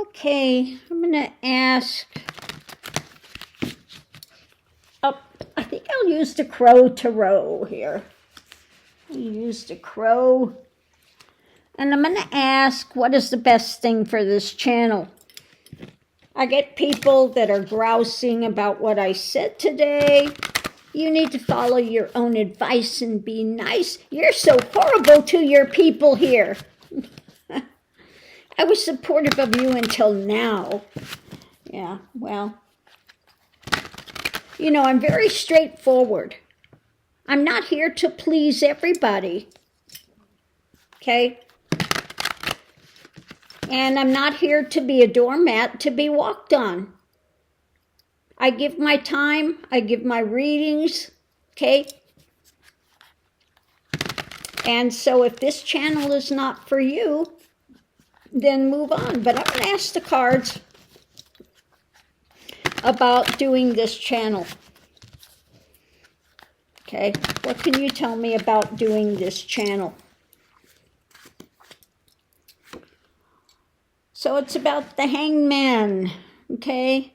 Okay, I'm going to ask, I think I'll use the Crow Tarot here. I'll use the Crow, and I'm going to ask, what is the best thing for this channel? I get people that are grousing about what I said today. You need to follow your own advice and be nice. You're so horrible to your people here. I was supportive of you until now. Yeah, well, you know, I'm very straightforward. I'm not here to please everybody. Okay? And I'm not here to be a doormat to be walked on. I give my time, I give my readings, okay? And so if this channel is not for you, then move on. But I'm going to ask the cards about doing this channel. Okay, what can you tell me about doing this channel? So it's about the Hangman, okay?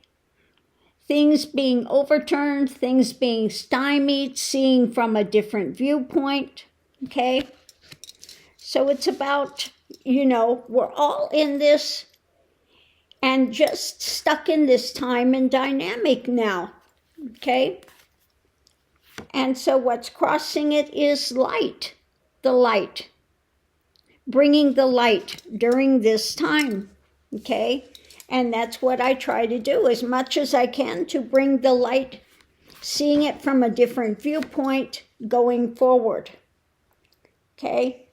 Things being overturned, things being stymied, seeing from a different viewpoint, okay? So it's about, you know, we're all in this and just stuck in this time and dynamic now, okay? And so what's crossing it is light, the light, bringing the light during this time, okay? And that's what I try to do as much as I can to bring the light, seeing it from a different viewpoint going forward, okay?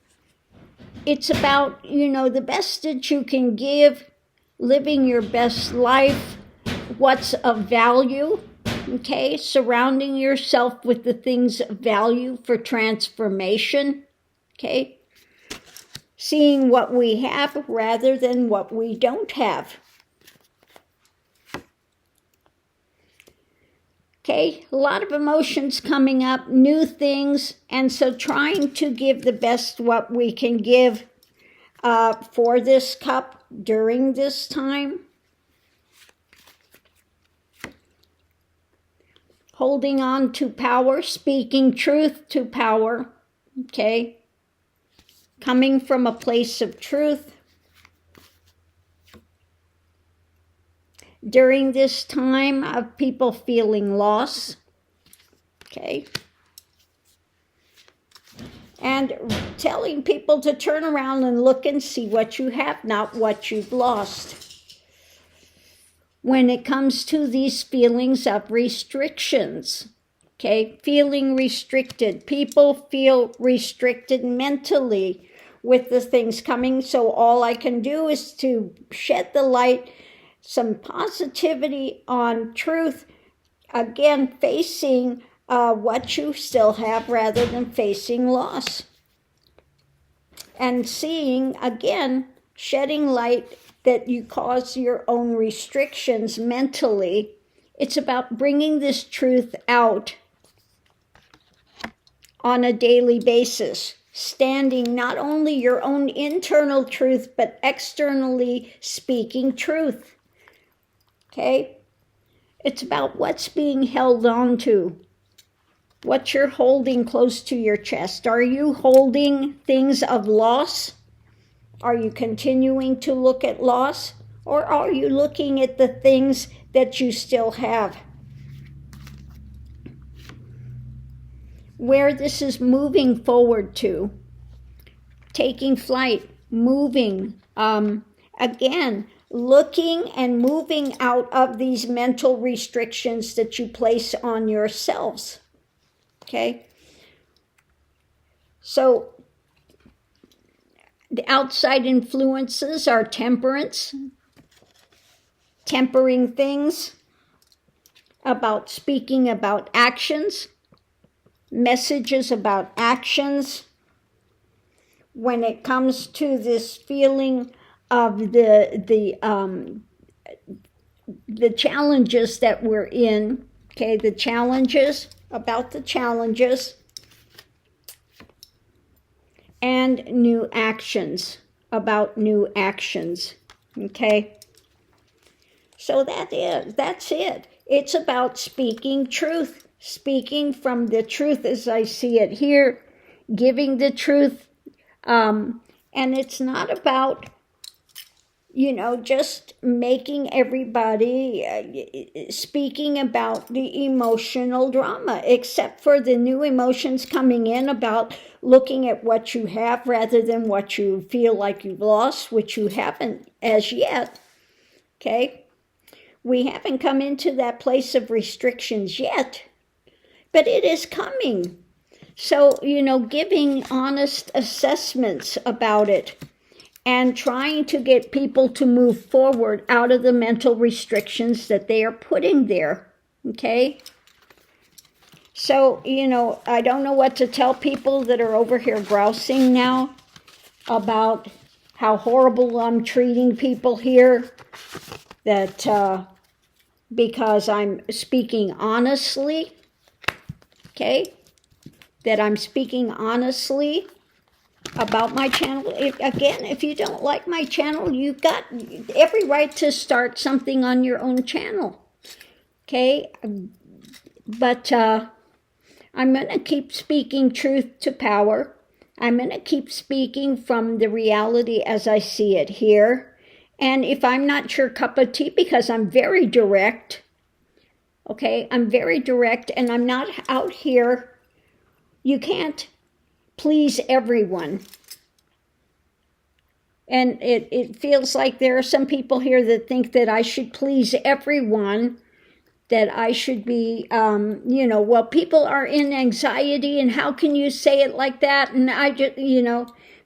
It's about, you know, the best that you can give, living your best life, what's of value, okay? Surrounding yourself with the things of value for transformation, okay? Seeing what we have rather than what we don't have. Okay, a lot of emotions coming up, new things, and so trying to give the best what we can give for this cup during this time. Holding on to power, speaking truth to power, okay? Coming from a place of truth. During this time of people feeling loss, okay? And telling people to turn around and look and see what you have, not what you've lost. When it comes to these feelings of restrictions, okay? Feeling restricted. People feel restricted mentally with the things coming, so all I can do is to shed the light, some positivity on truth, again, facing what you still have rather than facing loss. And seeing, again, shedding light that you cause your own restrictions mentally. It's about bringing this truth out on a daily basis. Standing not only your own internal truth, but externally speaking truth. Okay? It's about what's being held on to. What you're holding close to your chest. Are you holding things of loss? Are you continuing to look at loss? Or are you looking at the things that you still have? Where this is moving forward to. Taking flight. Moving. Again, looking and moving out of these mental restrictions that you place on yourselves. Okay? So, the outside influences are temperance, tempering things, about speaking about actions, messages about actions. When it comes to this feeling of the challenges that we're in, okay, the challenges, about the challenges, and new actions, about new actions, okay? So that's it. It's about speaking truth, speaking from the truth as I see it here, giving the truth. And it's not about, just making everybody speaking about the emotional drama, except for the new emotions coming in about looking at what you have rather than what you feel like you've lost, which you haven't as yet. Okay? We haven't come into that place of restrictions yet, but it is coming. So, giving honest assessments about it and trying to get people to move forward out of the mental restrictions that they are putting there, okay? So, I don't know what to tell people that are over here grousing now about how horrible I'm treating people here, that because I'm speaking honestly, okay? That I'm speaking honestly about my channel. If you don't like my channel, you've got every right to start something on your own channel, okay? But I'm going to keep speaking truth to power. I'm going to keep speaking from the reality as I see it here. And if I'm not your cup of tea, because I'm very direct, okay? I'm very direct, and I'm not out here. You can't please everyone. And it feels like there are some people here that think that I should please everyone, that I should be, well, people are in anxiety, and how can you say it like that? And I just,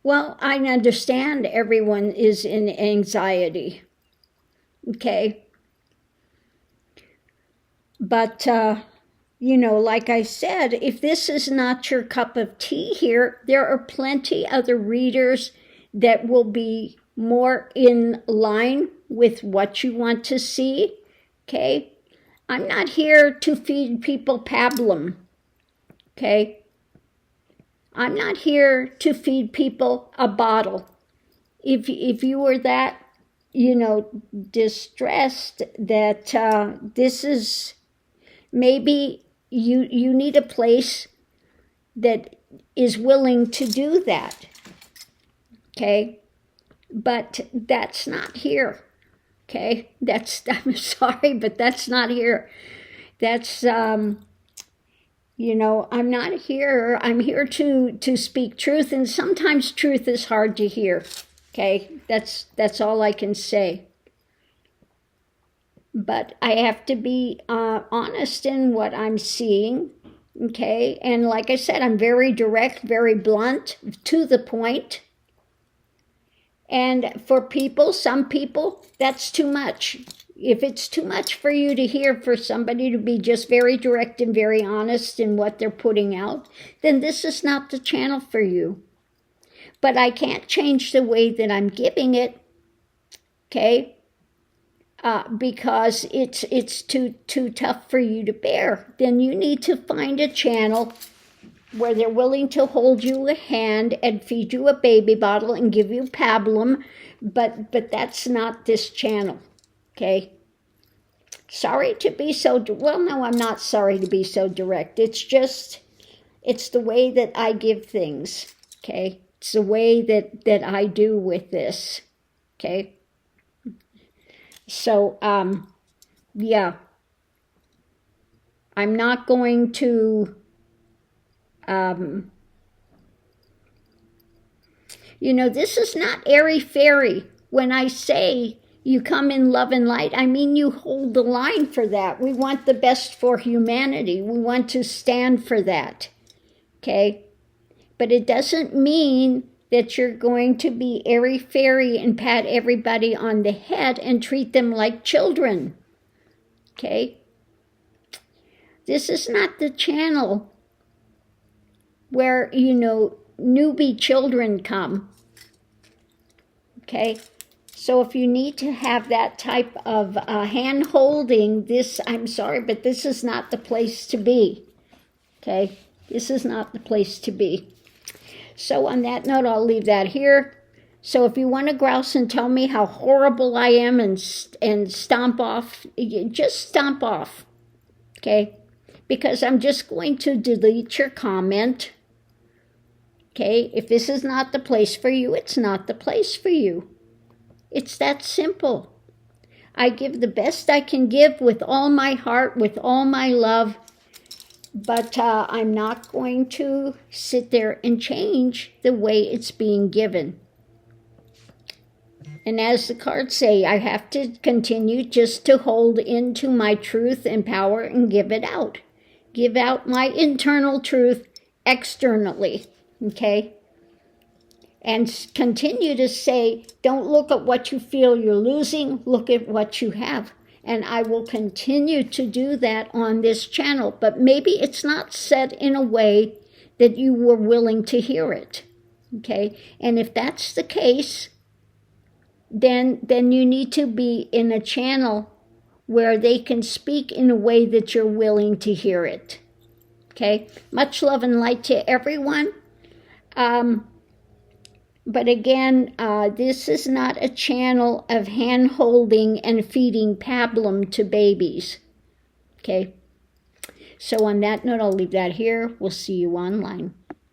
well, I understand everyone is in anxiety, okay? But, like I said, if this is not your cup of tea here, there are plenty other readers that will be more in line with what you want to see, okay? I'm not here to feed people pablum, okay? I'm not here to feed people a bottle. If you were that, distressed that this is, maybe you need a place that is willing to do that, okay? But that's not here, okay? I'm sorry, but that's not here. That's, I'm not here. I'm here to speak truth, and sometimes truth is hard to hear, okay? That's all I can say. But I have to be honest in what I'm seeing, okay? And like I said, I'm very direct, very blunt, to the point. And for people, some people, that's too much. If it's too much for you to hear, for somebody to be just very direct and very honest in what they're putting out, then this is not the channel for you. But I can't change the way that I'm giving it, okay? Because it's too tough for you to bear. Then you need to find a channel where they're willing to hold you a hand and feed you a baby bottle and give you pablum, but that's not this channel, okay? Sorry to be so, well, no, I'm not sorry to be so direct. It's the way that I give things, okay? It's the way that I do with this, okay? So, yeah, I'm not going to, this is not airy-fairy. When I say you come in love and light, I mean you hold the line for that. We want the best for humanity. We want to stand for that, okay? But it doesn't mean that you're going to be airy-fairy and pat everybody on the head and treat them like children, okay? This is not the channel where, newbie children come, okay? So if you need to have that type of hand-holding, I'm sorry, but this is not the place to be, okay? This is not the place to be. So on that note, I'll leave that here. So if you want to grouse and tell me how horrible I am and stomp off, just stomp off, okay? Because I'm just going to delete your comment, okay? If this is not the place for you, it's not the place for you. It's that simple. I give the best I can give with all my heart, with all my love, but I'm not going to sit there and change the way it's being given. And as the cards say, I have to continue just to hold into my truth and power and give it out. Give out my internal truth externally, okay? And continue to say, don't look at what you feel you're losing, look at what you have. And I will continue to do that on this channel, but maybe it's not said in a way that you were willing to hear it, okay? And if that's the case, then you need to be in a channel where they can speak in a way that you're willing to hear it, okay? Much love and light to everyone. But again, this is not a channel of hand-holding and feeding pablum to babies, okay? So on that note, I'll leave that here. We'll see you online.